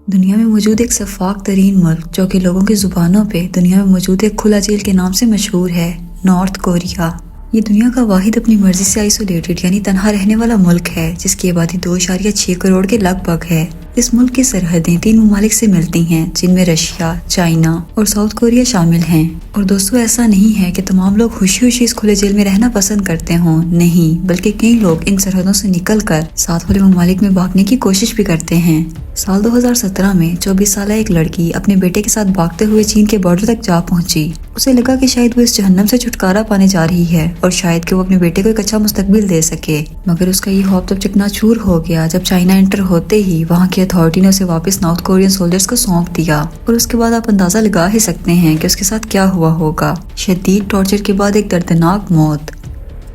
دنیا میں موجود ایک شفاف ترین ملک جو کہ لوگوں کی زبانوں پہ دنیا میں موجود ایک کھلا جیل کے نام سے مشہور ہے، نارتھ کوریا۔ یہ دنیا کا واحد اپنی مرضی سے آئسولیٹڈ یعنی تنہا رہنے والا ملک ہے جس کی آبادی 2.6 کروڑ کے لگ بھگ ہے۔ اس ملک کی سرحدیں 3 ممالک سے ملتی ہیں جن میں رشیا، چائنا اور ساؤتھ کوریا شامل ہیں۔ اور دوستو، ایسا نہیں ہے کہ تمام لوگ خوشی خوشی اس کھلے جیل میں رہنا پسند کرتے ہوں، نہیں، بلکہ کئی لوگ ان سرحدوں سے نکل کر ساتھ والے ممالک میں بھاگنے کی کوشش بھی کرتے ہیں۔ سال 2017 میں 24 سالہ ایک لڑکی اپنے بیٹے کے ساتھ بھاگتے ہوئے چین کے بارڈر تک جا پہنچی۔ اسے لگا کہ شاید وہ اس جہنم سے چھٹکارا پانے جا رہی ہے اور شاید کہ وہ اپنے بیٹے کو ایک اچھا مستقبل دے سکے، مگر اس کا یہ خواب تب چکناچور ہو گیا جب چائنا انٹر ہوتے ہی وہاں کی اتھارٹی نے اسے واپس نارتھ کورین سولجرز کو سونپ دیا، اور اس کے بعد آپ اندازہ لگا ہی سکتے ہیں کہ اس کے ساتھ کیا ہوا ہوگا۔ شدید ٹارچر کے بعد ایک دردناک موت۔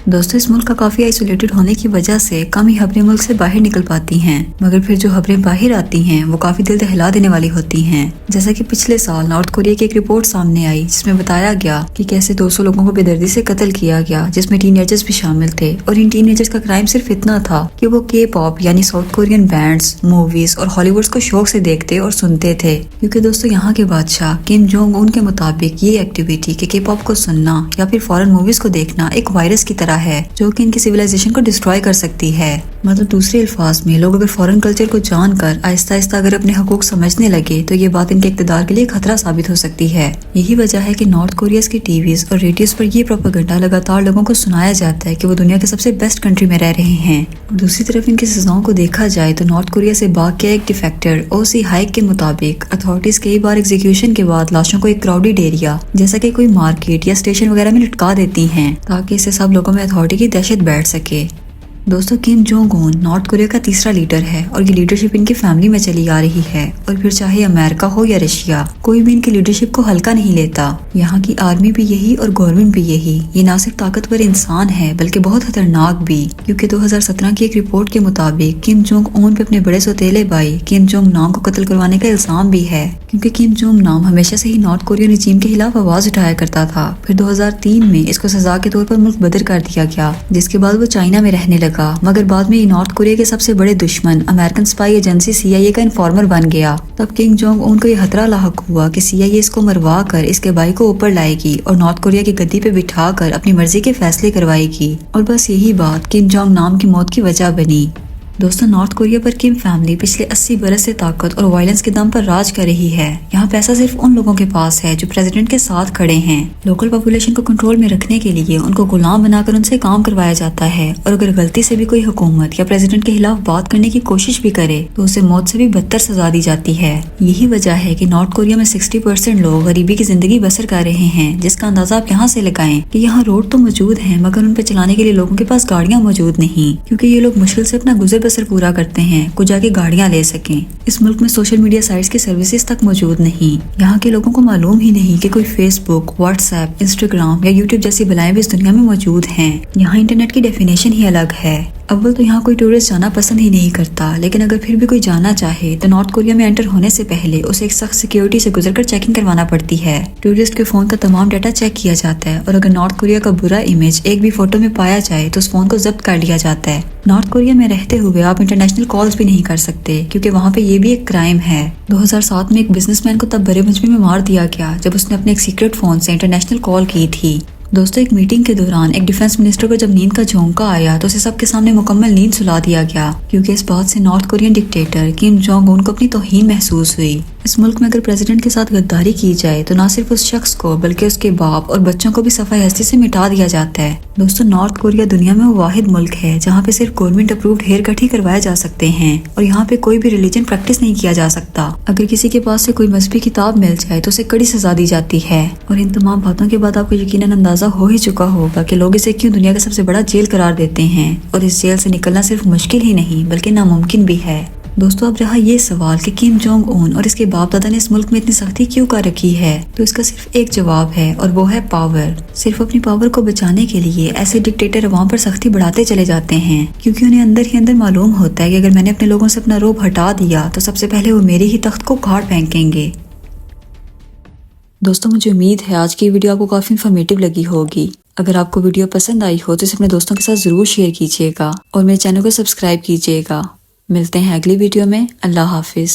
دوستو، اس ملک کا کافی آئسولیٹڈ ہونے کی وجہ سے کم ہی خبریں ملک سے باہر نکل پاتی ہیں، مگر پھر جو خبریں باہر آتی ہیں وہ کافی دل دہلا دینے والی ہوتی ہیں۔ جیسا کہ پچھلے سال نارتھ کوریا کی ایک رپورٹ سامنے آئی جس میں بتایا گیا کہ کیسے 200 لوگوں کو بے دردی سے قتل کیا گیا، جس میں ٹین ایجرز بھی شامل تھے، اور ان ٹین ایجرز کا کرائم صرف اتنا تھا کہ وہ کے پاپ یعنی ساؤتھ کورین بینڈز، موویز اور ہالی ووڈز کو شوق سے دیکھتے اور سنتے تھے، کیونکہ دوستو یہاں کے بادشاہ کم جونگ ان کے مطابق یہ ایکٹیویٹی کہ کے پاپ کو سننا یا پھر فارن موویز کو دیکھنا ایک وائرس کی طرح ہے جو کہ ان کی سویلائزیشن کو ڈسٹروائے کر سکتی ہے۔ مطلب دوسرے الفاظ میں، لوگ اگر فارن کلچر کو جان کر آہستہ آہستہ اگر اپنے حقوق سمجھنے لگے تو یہ بات ان کے اقتدار کے لیے خطرہ ثابت ہو سکتی ہے۔ یہی وجہ ہے کہ نارتھ کوریاز کی ٹی ویز اور ریڈیوز پر یہ پروپیگنڈا لگاتار لوگوں کو سنایا جاتا ہے کہ وہ دنیا کے سب سے بیسٹ کنٹری میں رہ رہے ہیں۔ اور دوسری طرف ان کی سزاؤں کو دیکھا جائے تو نارتھ کوریا سے بھاگ کے ایک ڈیفیکٹر او سی ہائیک کے مطابق اتھارٹیز کئی بار ایگزیکیوشن کے بعد لاشوں کو ایک کراؤڈڈ ایریا جیسا کہ کوئی مارکیٹ یا اسٹیشن وغیرہ میں لٹکا دیتی ہیں تاکہ اس سے سب لوگوں میں اتھارٹی کی دہشت بیٹھ سکے۔ دوستو، کم جونگ اون نارتھ کوریا کا تیسرا لیڈر ہے اور یہ لیڈرشپ ان کی فیملی میں چلی آ رہی ہے، اور پھر چاہے امریکہ ہو یا رشیا، کوئی بھی ان کی لیڈرشپ کو ہلکا نہیں لیتا۔ یہاں کی آرمی بھی یہی اور گورنمنٹ بھی یہی۔ یہ نہ صرف طاقتور انسان ہے بلکہ بہت خطرناک بھی، کیونکہ 2017 کی ایک رپورٹ کے مطابق کم جونگ اون پہ اپنے بڑے سوتیلے بھائی کم جونگ نام کو قتل کروانے کا الزام بھی ہے، کیونکہ کم جونگ نام ہمیشہ سے ہی نارتھ کورین رجیم کے خلاف آواز اٹھایا کرتا تھا۔ پھر 2003 میں اس کو سزا کے طور پر ملک بدر کر دیا گیا، جس کے بعد وہ چائنا میں رہنے لگا، مگر بعد میں یہ نارتھ کوریا کے سب سے بڑے دشمن امریکن اسپائی ایجنسی CIA کا انفارمر بن گیا۔ تب کنگ جونگ اون کو یہ خطرہ لاحق ہوا کہ CIA اس کو مروا کر اس کے بھائی کو اوپر لائے گی اور نارتھ کوریا کی گدی پہ بٹھا کر اپنی مرضی کے فیصلے کروائے گی، اور بس یہی بات کم جونگ نام کی موت کی وجہ بنی۔ دوستو، نارتھ کوریا پر کم فیملی پچھلے 80 برس سے طاقت اور وائلنس کے دم پر راج کر رہی ہے۔ یہاں پیسہ صرف ان لوگوں کے پاس ہے جو پریزیڈنٹ کے ساتھ کھڑے ہیں۔ لوکل پاپولیشن کو کنٹرول میں رکھنے کے لیے ان کو غلام بنا کر ان سے کام کروایا جاتا ہے، اور اگر غلطی سے بھی کوئی حکومت یا پریزیڈنٹ کے خلاف بات کرنے کی کوشش بھی کرے تو اسے موت سے بھی بدتر سزا دی جاتی ہے۔ یہی وجہ ہے کہ نارتھ کوریا میں 60% لوگ غریبی کی زندگی بسر کر رہے ہیں، جس کا اندازہ آپ یہاں سے لگائیں کہ یہاں روڈ تو موجود ہیں مگر ان پہ چلانے کے لیے لوگوں کے پاس گاڑیاں موجود نہیں، کیونکہ یہ لوگ مشکل سے اپنا گزر بسر پورا کرتے ہیں کو جا کے گاڑیاں لے سکیں۔ اس ملک میں سوشل میڈیا سائٹس کی سروسز تک موجود نہیں۔ یہاں کے لوگوں کو معلوم ہی نہیں کہ کوئی فیس بک، واٹس ایپ، انسٹاگرام یا یوٹیوب جیسی بلائیں بھی اس دنیا میں موجود ہیں۔ یہاں انٹرنیٹ کی ڈیفینیشن ہی الگ ہے۔ اول تو یہاں کوئی ٹورسٹ جانا پسند ہی نہیں کرتا، لیکن اگر پھر بھی کوئی جانا چاہے تو نارتھ کوریا میں انٹر ہونے سے پہلے اسے ایک سخت سیکیورٹی سے گزر کر چیکنگ کروانا پڑتی ہے۔ ٹورسٹ کے فون کا تمام ڈیٹا چیک کیا جاتا ہے، اور اگر نارتھ کوریا کا برا امیج ایک بھی فوٹو میں پایا جائے تو اس فون کو ضبط کر لیا جاتا ہے۔ نارتھ کوریا میں رہتے ہوئے آپ انٹرنیشنل کالز بھی نہیں کر سکتے، کیونکہ وہاں پہ یہ بھی ایک کرائم ہے۔ 2007 میں ایک بزنس مین کو تب بڑے مجمع میں مار دیا گیا جب اس نے اپنے ایک سیکرٹ فون سے انٹرنیشنل کال کی تھی۔ دوستو، ایک میٹنگ کے دوران ایک ڈیفنس منسٹر کو جب نیند کا جھونکا آیا تو اسے سب کے سامنے مکمل نیند سلا دیا گیا، کیونکہ اس بات سے North Korean dictator Kim Jong Un کو اپنی توہین محسوس ہوئی۔ اس ملک میں اگر پریزیڈنٹ کے ساتھ غداری کی جائے تو نہ صرف اس شخص کو بلکہ اس کے باپ اور بچوں کو بھی صفحہ ہستی سے مٹا دیا جاتا ہے۔ دوستو، نارتھ کوریا دنیا میں وہ واحد ملک ہے جہاں پہ صرف گورنمنٹ اپرووڈ ہیئر کٹ ہی کروائے جا سکتے ہیں، اور یہاں پہ کوئی بھی ریلیجن پریکٹس نہیں کیا جا سکتا۔ اگر کسی کے پاس سے کوئی مذہبی کتاب مل جائے تو اسے کڑی سزا دی جاتی ہے۔ اور ان تمام باتوں کے بعد آپ کو یقیناً اندازہ ہو ہی چکا ہوگا کہ لوگ اسے کیوں دنیا کا سب سے بڑا جیل قرار دیتے ہیں، اور اس جیل سے نکلنا صرف مشکل ہی نہیں بلکہ ناممکن بھی ہے۔ دوستو، اب رہا یہ سوال کہ کم جونگ اون اور اس کے باپ دادا نے اس ملک میں اتنی سختی کیوں کر رکھی ہے، تو اس کا صرف ایک جواب ہے، اور وہ ہے پاور۔ صرف اپنی پاور کو بچانے کے لیے ایسے ڈکٹیٹر عوام پر سختی بڑھاتے چلے جاتے ہیں، کیونکہ انہیں اندر ہی اندر معلوم ہوتا ہے کہ اگر میں نے اپنے لوگوں سے اپنا رعب ہٹا دیا تو سب سے پہلے وہ میرے ہی تخت کو کاٹ پھینکیں گے۔ دوستو، مجھے امید ہے آج کی ویڈیو آپ کو کافی انفارمیٹیو لگی ہوگی۔ اگر آپ کو ویڈیو پسند آئی ہو تو اسے اپنے دوستوں کے ساتھ ضرور شیئر کیجیے گا، اور میرے چینل کو سبسکرائب کیجیے گا۔ ملتے ہیں اگلی ویڈیو میں۔ اللہ حافظ۔